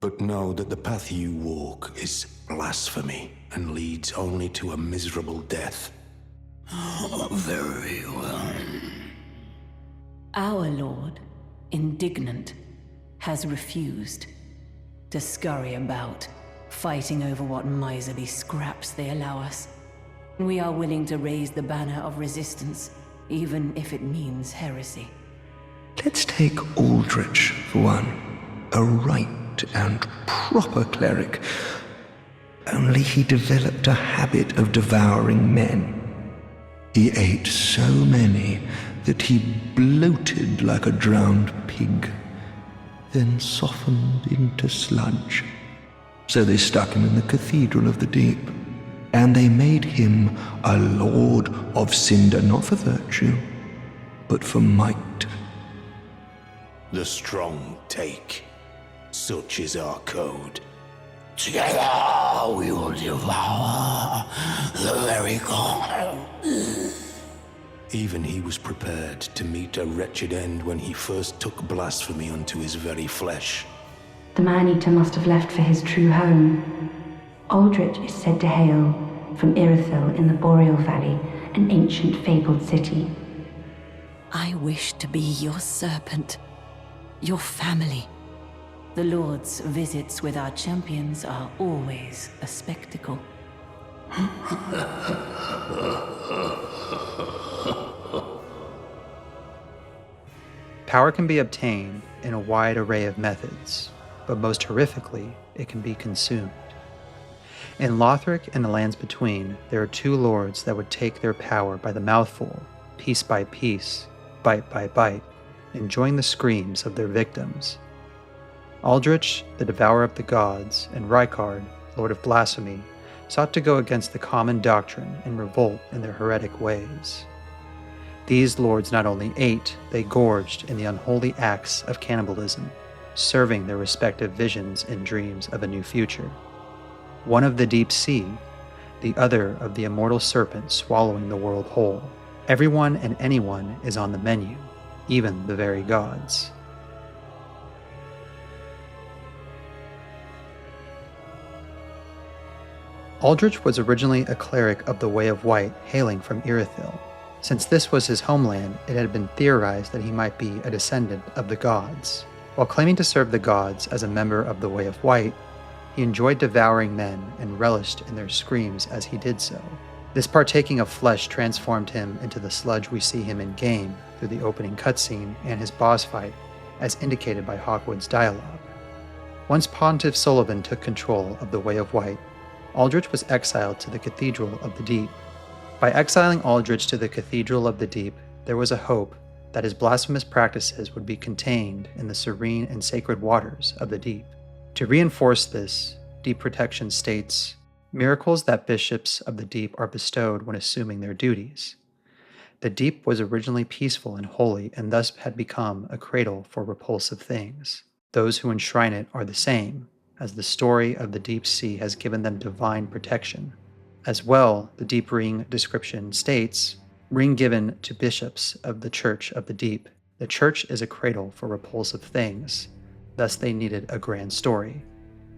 But know that the path you walk is blasphemy and leads only to a miserable death. Very well. Our Lord, indignant, has refused to scurry about, fighting over what miserly scraps they allow us. We are willing to raise the banner of resistance, even if it means heresy. Let's take Aldrich for one. A right and proper cleric. Only he developed a habit of devouring men. He ate so many that he bloated like a drowned pig, then softened into sludge. So they stuck him in the Cathedral of the Deep, and they made him a Lord of Cinder, not for virtue, but for might. The strong take. Such is our code. Together we will devour the very god. Even he was prepared to meet a wretched end when he first took blasphemy unto his very flesh. The man-eater must have left for his true home. Aldrich is said to hail from Irithyll in the Boreal Valley, an ancient fabled city. I wish to be your serpent, your family. The Lord's visits with our champions are always a spectacle. Power can be obtained in a wide array of methods, but most horrifically, it can be consumed. In Lothric and the lands between, there are two lords that would take their power by the mouthful, piece by piece, bite by bite, enjoying the screams of their victims. Aldrich, the devourer of the gods, and Rykard, lord of blasphemy, sought to go against the common doctrine and revolt in their heretic ways. These lords not only ate, they gorged in the unholy acts of cannibalism, serving their respective visions and dreams of a new future. One of the deep sea, the other of the immortal serpent swallowing the world whole. Everyone and anyone is on the menu, even the very gods. Aldrich was originally a cleric of the Way of White hailing from Irithyll. Since this was his homeland, it had been theorized that he might be a descendant of the gods. While claiming to serve the gods as a member of the Way of White, he enjoyed devouring men and relished in their screams as he did so. This partaking of flesh transformed him into the sludge we see him in-game through the opening cutscene and his boss fight, as indicated by Hawkwood's dialogue. Once Pontiff Sullivan took control of the Way of White, Aldrich was exiled to the Cathedral of the Deep. By exiling Aldrich to the Cathedral of the Deep, there was a hope that his blasphemous practices would be contained in the serene and sacred waters of the Deep. To reinforce this, Deep Protection states, "Miracles that bishops of the Deep are bestowed when assuming their duties. The Deep was originally peaceful and holy and thus had become a cradle for repulsive things. Those who enshrine it are the same, as the story of the deep sea has given them divine protection." As well, the Deep Ring description states, "Ring given to bishops of the Church of the Deep. The Church is a cradle for repulsive things. Thus they needed a grand story.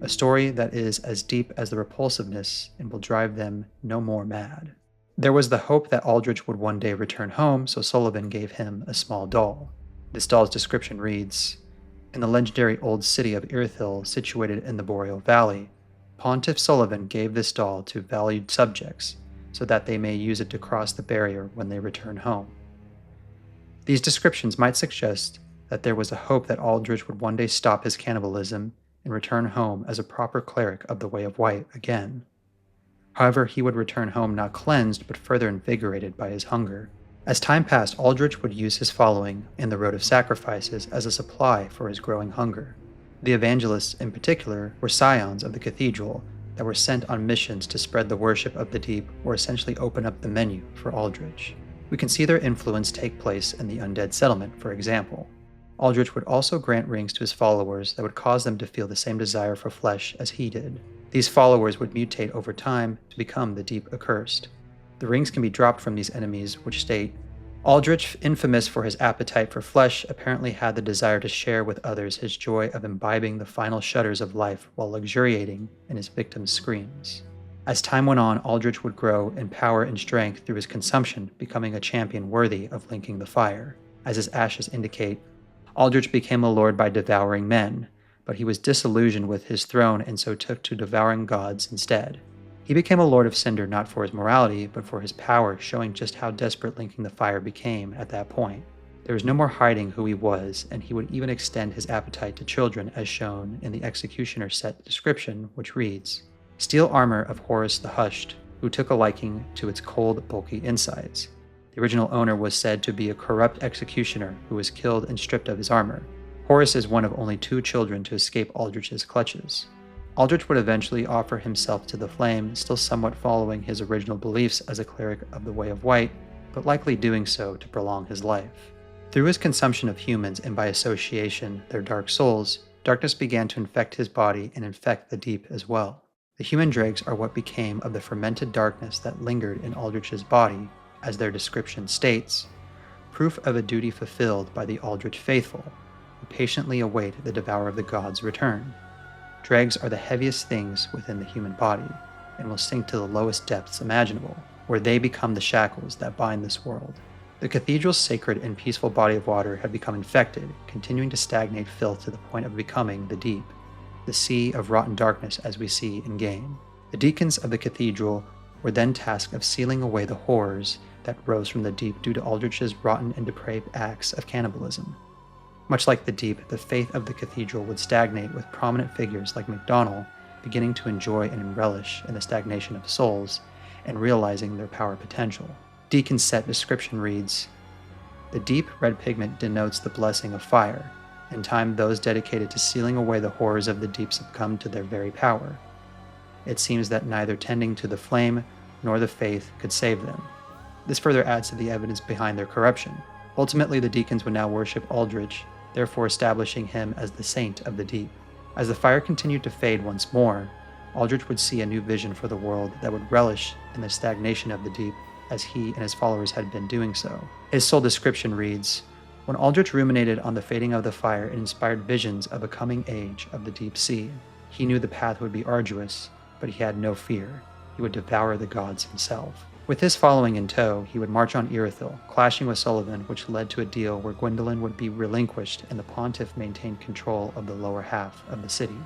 A story that is as deep as the repulsiveness and will drive them no more mad." There was the hope that Aldrich would one day return home, so Sullivan gave him a small doll. This doll's description reads, "In the legendary old city of Irithyll, situated in the Boreal Valley, Pontiff Sullivan gave this doll to valued subjects so that they may use it to cross the barrier when they return home." These descriptions might suggest that there was a hope that Aldrich would one day stop his cannibalism and return home as a proper cleric of the Way of White again. However, he would return home not cleansed but further invigorated by his hunger. As time passed, Aldrich would use his following in the Road of Sacrifices as a supply for his growing hunger. The evangelists, in particular, were scions of the cathedral that were sent on missions to spread the worship of the deep or essentially open up the menu for Aldrich. We can see their influence take place in the undead settlement, for example. Aldrich would also grant rings to his followers that would cause them to feel the same desire for flesh as he did. These followers would mutate over time to become the deep accursed. The rings can be dropped from these enemies which state, Aldrich, infamous for his appetite for flesh, apparently had the desire to share with others his joy of imbibing the final shudders of life while luxuriating in his victims' screams. As time went on, Aldrich would grow in power and strength through his consumption, becoming a champion worthy of linking the fire. As his ashes indicate, Aldrich became a lord by devouring men, but he was disillusioned with his throne and so took to devouring gods instead. He became a Lord of Cinder not for his morality, but for his power, showing just how desperate linking the fire became at that point. There was no more hiding who he was, and he would even extend his appetite to children as shown in the Executioner's set description, which reads, "Steel armor of Horus the Hushed, who took a liking to its cold, bulky insides. The original owner was said to be a corrupt executioner who was killed and stripped of his armor. Horus is one of only 2 children to escape Aldrich's clutches." Aldrich would eventually offer himself to the flame, still somewhat following his original beliefs as a cleric of the Way of White, but likely doing so to prolong his life. Through his consumption of humans and by association, their dark souls, darkness began to infect his body and infect the deep as well. The human dregs are what became of the fermented darkness that lingered in Aldrich's body, as their description states, proof of a duty fulfilled by the Aldrich faithful, who patiently await the Devourer of the Gods' return. Dregs are the heaviest things within the human body, and will sink to the lowest depths imaginable, where they become the shackles that bind this world. The cathedral's sacred and peaceful body of water had become infected, continuing to stagnate filth to the point of becoming the deep, the sea of rotten darkness as we see in game. The deacons of the cathedral were then tasked of sealing away the horrors that rose from the deep due to Aldrich's rotten and depraved acts of cannibalism. Much like the deep, the faith of the cathedral would stagnate with prominent figures like MacDonald beginning to enjoy and relish in the stagnation of souls and realizing their power potential. Deacon's set description reads, "The deep red pigment denotes the blessing of fire. In time, those dedicated to sealing away the horrors of the deep succumb to their very power. It seems that neither tending to the flame nor the faith could save them." This further adds to the evidence behind their corruption. Ultimately, the deacons would now worship Aldrich, therefore establishing him as the saint of the deep. As the fire continued to fade once more, Aldrich would see a new vision for the world that would relish in the stagnation of the deep, as he and his followers had been doing so. His soul description reads, "When Aldrich ruminated on the fading of the fire, it inspired visions of a coming age of the deep sea. He knew the path would be arduous, but he had no fear. He would devour the gods himself." With his following in tow, he would march on Irithyll, clashing with Sullivan, which led to a deal where Gwyndolin would be relinquished and the pontiff maintained control of the lower half of the city.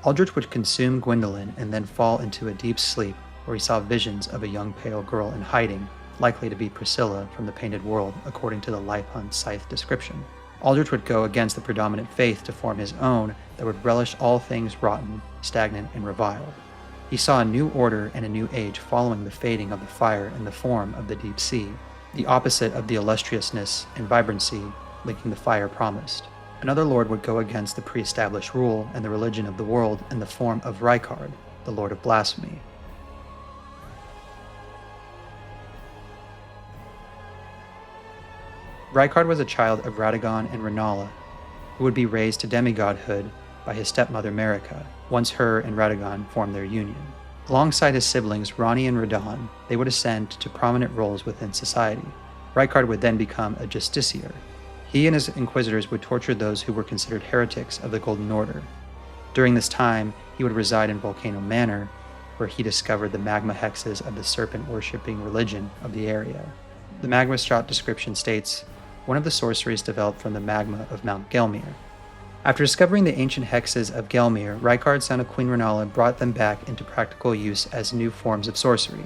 Aldrich would consume Gwyndolin and then fall into a deep sleep where he saw visions of a young pale girl in hiding, likely to be Priscilla from the Painted World, according to the Leiphunt Scythe description. Aldrich would go against the predominant faith to form his own that would relish all things rotten, stagnant, and reviled. He saw a new order and a new age following the fading of the fire in the form of the deep sea, the opposite of the illustriousness and vibrancy linking the fire promised. Another lord would go against the pre-established rule and the religion of the world in the form of Rykard, the lord of blasphemy. Rykard was a child of Radagon and Renala, who would be raised to demigodhood by his stepmother Marika, once her and Radagon formed their union. Alongside his siblings Rani and Radon, they would ascend to prominent roles within society. Rykard would then become a justiciar. He and his inquisitors would torture those who were considered heretics of the Golden Order. During this time, he would reside in Volcano Manor, where he discovered the magma hexes of the serpent-worshipping religion of the area. The magma shot description states, "One of the sorceries developed from the magma of Mount Gelmir." After discovering the ancient hexes of Gelmir, Rykard, son of Queen Renala, brought them back into practical use as new forms of sorcery.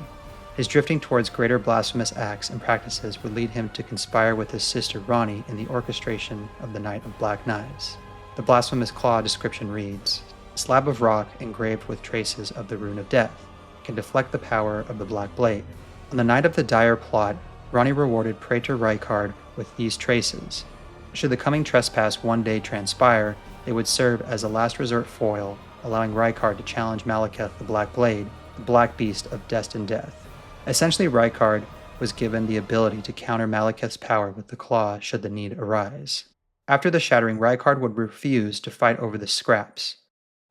His drifting towards greater blasphemous acts and practices would lead him to conspire with his sister Rani in the orchestration of the Night of Black Knives. The blasphemous claw description reads, "A slab of rock engraved with traces of the Rune of Death can deflect the power of the Black Blade. On the night of the dire plot, Rani rewarded Praetor Rykard with these traces. Should the coming trespass one day transpire, they would serve as a last resort foil, allowing Rykard to challenge Malekith the Black Blade, the Black Beast of destined death." Essentially, Rykard was given the ability to counter Malekith's power with the claw should the need arise. After the shattering, Rykard would refuse to fight over the scraps.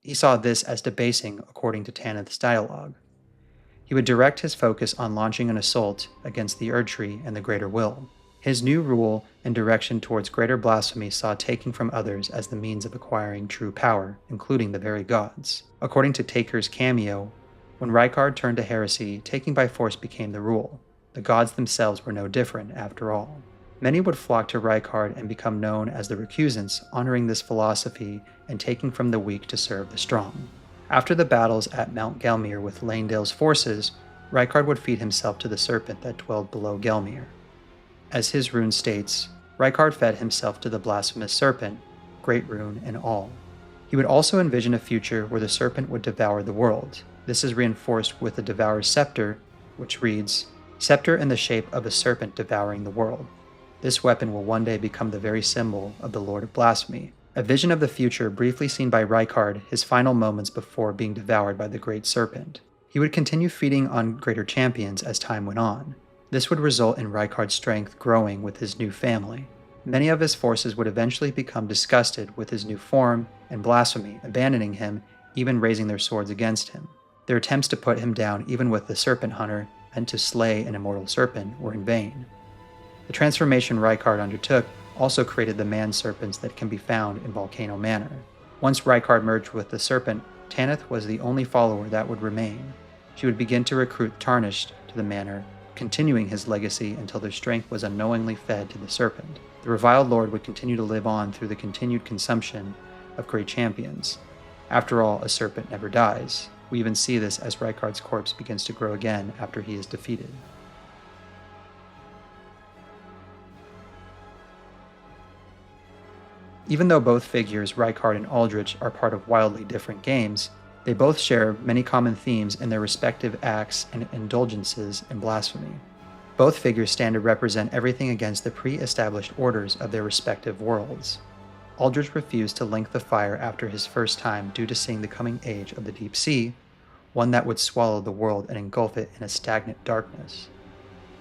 He saw this as debasing, according to Tanith's dialogue. He would direct his focus on launching an assault against the Erdtree and the Greater Will. His new rule and direction towards greater blasphemy saw taking from others as the means of acquiring true power, including the very gods. According to Taker's cameo, when Rykard turned to heresy, taking by force became the rule. The gods themselves were no different, after all. Many would flock to Rykard and become known as the Recusants, honoring this philosophy and taking from the weak to serve the strong. After the battles at Mount Gelmir with Laendale's forces, Rykard would feed himself to the serpent that dwelled below Gelmir. As his rune states, Rykard fed himself to the blasphemous serpent, great rune and all. He would also envision a future where the serpent would devour the world. This is reinforced with the Devourer's scepter, which reads, "Scepter in the shape of a serpent devouring the world. This weapon will one day become the very symbol of the Lord of Blasphemy." A vision of the future briefly seen by Rykard his final moments before being devoured by the great serpent. He would continue feeding on greater champions as time went on. This would result in Rykard's strength growing with his new family. Many of his forces would eventually become disgusted with his new form and blasphemy, abandoning him, even raising their swords against him. Their attempts to put him down, even with the Serpent Hunter, and to slay an immortal serpent, were in vain. The transformation Rykard undertook also created the man-serpents that can be found in Volcano Manor. Once Rykard merged with the serpent, Tanith was the only follower that would remain. She would begin to recruit Tarnished to the manor, continuing his legacy until their strength was unknowingly fed to the serpent. The reviled lord would continue to live on through the continued consumption of great champions. After all, a serpent never dies. We even see this as Rykard's corpse begins to grow again after he is defeated. Even though both figures, Rykard and Aldrich, are part of wildly different games, they both share many common themes in their respective acts and indulgences in blasphemy. Both figures stand to represent everything against the pre-established orders of their respective worlds. Aldrich refused to link the fire after his first time due to seeing the coming age of the deep sea, one that would swallow the world and engulf it in a stagnant darkness.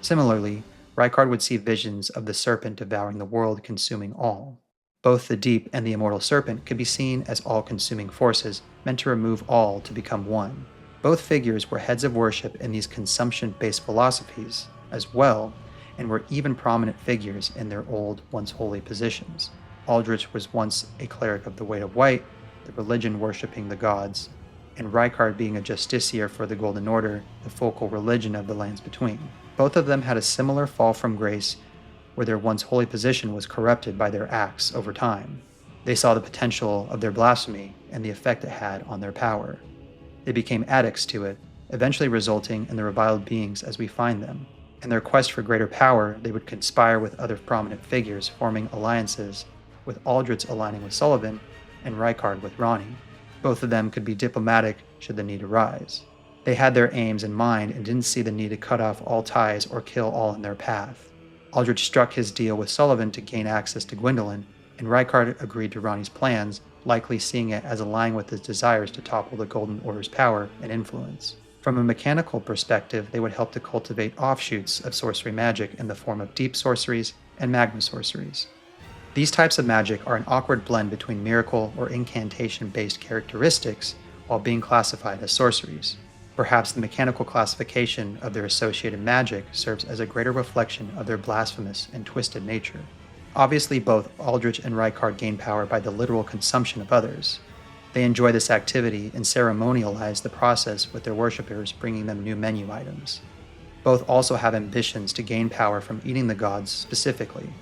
Similarly, Rykard would see visions of the serpent devouring the world, consuming all. Both the deep and the immortal serpent could be seen as all-consuming forces meant to remove all to become one. Both figures were heads of worship in these consumption-based philosophies as well, and were even prominent figures in their old, once holy positions. Aldrich was once a cleric of the Weight of White, the religion worshipping the gods, and Rykard being a justiciar for the Golden Order, the focal religion of the Lands Between. Both of them had a similar fall from grace where their once holy position was corrupted by their acts over time. They saw the potential of their blasphemy and the effect it had on their power. They became addicts to it, eventually resulting in the reviled beings as we find them. In their quest for greater power, they would conspire with other prominent figures, forming alliances, with Aldrich aligning with Sullivan and Rykard with Ronnie. Both of them could be diplomatic should the need arise. They had their aims in mind and didn't see the need to cut off all ties or kill all in their path. Aldrich struck his deal with Sullivan to gain access to Gwendolyn, and Rykard agreed to Ronnie's plans, likely seeing it as aligning with his desires to topple the Golden Order's power and influence. From a mechanical perspective, they would help to cultivate offshoots of sorcery magic in the form of deep sorceries and magma sorceries. These types of magic are an awkward blend between miracle or incantation-based characteristics while being classified as sorceries. Perhaps the mechanical classification of their associated magic serves as a greater reflection of their blasphemous and twisted nature. Obviously, both Aldrich and Rykard gain power by the literal consumption of others. They enjoy this activity and ceremonialize the process with their worshippers, bringing them new menu items. Both also have ambitions to gain power from eating the gods specifically.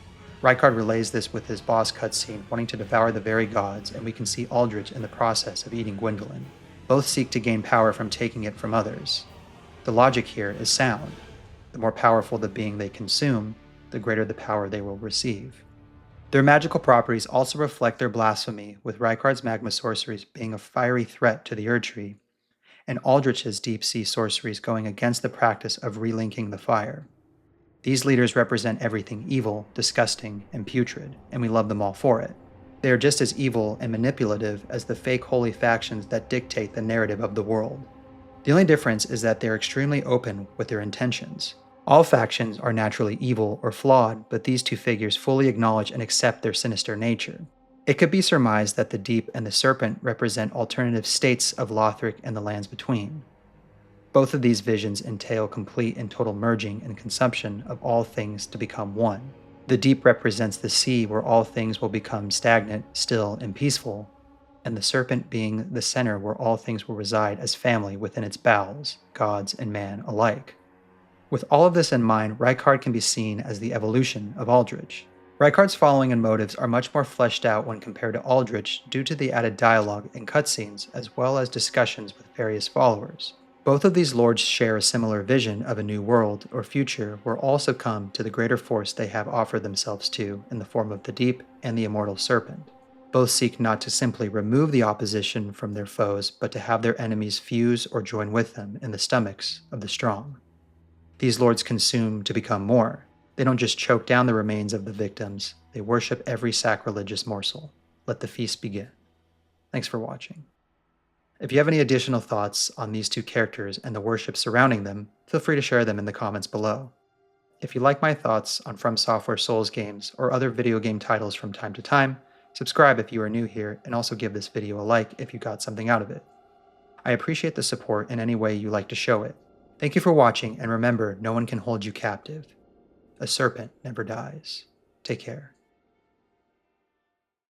Rykard relays this with his boss cutscene, wanting to devour the very gods, and we can see Aldrich in the process of eating Gwendolyn. Both seek to gain power from taking it from others. The logic here is sound. The more powerful the being they consume, the greater the power they will receive. Their magical properties also reflect their blasphemy, with Rykard's magma sorceries being a fiery threat to the Erdtree, and Aldrich's deep-sea sorceries going against the practice of relinking the fire. These leaders represent everything evil, disgusting, and putrid, and we love them all for it. They are just as evil and manipulative as the fake holy factions that dictate the narrative of the world. The only difference is that they are extremely open with their intentions. All factions are naturally evil or flawed, but these two figures fully acknowledge and accept their sinister nature. It could be surmised that the Deep and the Serpent represent alternative states of Lothric and the Lands Between. Both of these visions entail complete and total merging and consumption of all things to become one. The deep represents the sea where all things will become stagnant, still, and peaceful, and the serpent being the center where all things will reside as family within its bowels, gods and man alike. With all of this in mind, Rykard can be seen as the evolution of Aldrich. Rykard's following and motives are much more fleshed out when compared to Aldrich due to the added dialogue and cutscenes as well as discussions with various followers. Both of these lords share a similar vision of a new world or future where all succumb to the greater force they have offered themselves to in the form of the Deep and the immortal serpent. Both seek not to simply remove the opposition from their foes, but to have their enemies fuse or join with them in the stomachs of the strong. These lords consume to become more. They don't just choke down the remains of the victims, they worship every sacrilegious morsel. Let the feast begin. Thanks for watching. If you have any additional thoughts on these two characters and the worship surrounding them, feel free to share them in the comments below. If you like my thoughts on From Software Souls games or other video game titles from time to time, subscribe if you are new here and also give this video a like if you got something out of it. I appreciate the support in any way you like to show it. Thank you for watching, and remember, no one can hold you captive. A serpent never dies. Take care.